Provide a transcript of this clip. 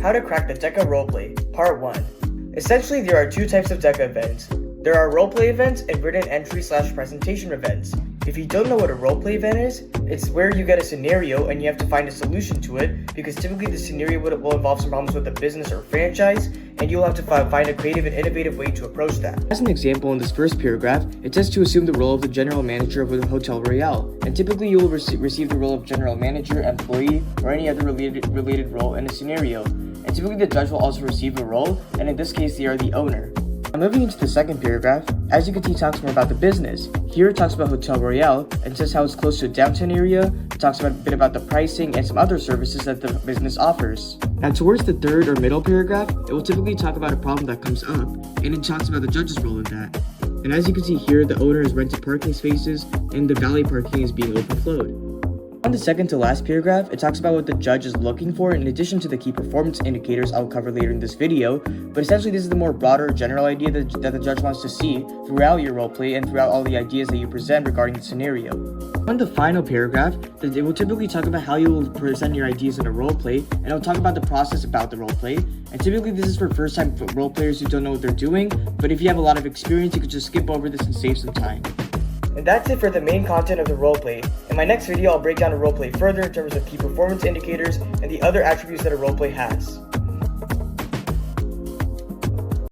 How to crack the DECA Roleplay, Part 1. Essentially, there are two types of DECA events. There are roleplay events and written entry/presentation events. If you don't know what a roleplay event is, it's where you get a scenario and you have to find a solution to it, because typically the scenario will involve some problems with a business or franchise, and you'll have to find a creative and innovative way to approach that. As an example, in this first paragraph, it says to assume the role of the general manager of a Hotel Royale, and typically you will receive the role of general manager, employee, or any other related role in a scenario. And typically the judge will also receive a role, and in this case they are the owner. Now moving into the second paragraph, as you can see, it talks more about the business. Here it talks about Hotel Royale and says how it's close to a downtown area. It talks a bit about the pricing and some other services that the business offers. Now towards the third or middle paragraph, it will typically talk about a problem that comes up, and it talks about the judge's role in that. And as you can see here, the owner has rented parking spaces and the valet parking is being overflowed. On the second to last paragraph, it talks about what the judge is looking for in addition to the key performance indicators I'll cover later in this video, but essentially this is the more broader general idea that the judge wants to see throughout your roleplay and throughout all the ideas that you present regarding the scenario. On the final paragraph, it will typically talk about how you will present your ideas in a roleplay, and it will talk about the process about the roleplay, and typically this is for first time roleplayers who don't know what they're doing, but if you have a lot of experience, you can just skip over this and save some time. And that's it for the main content of the roleplay. In my next video, I'll break down a roleplay further in terms of key performance indicators and the other attributes that a roleplay has.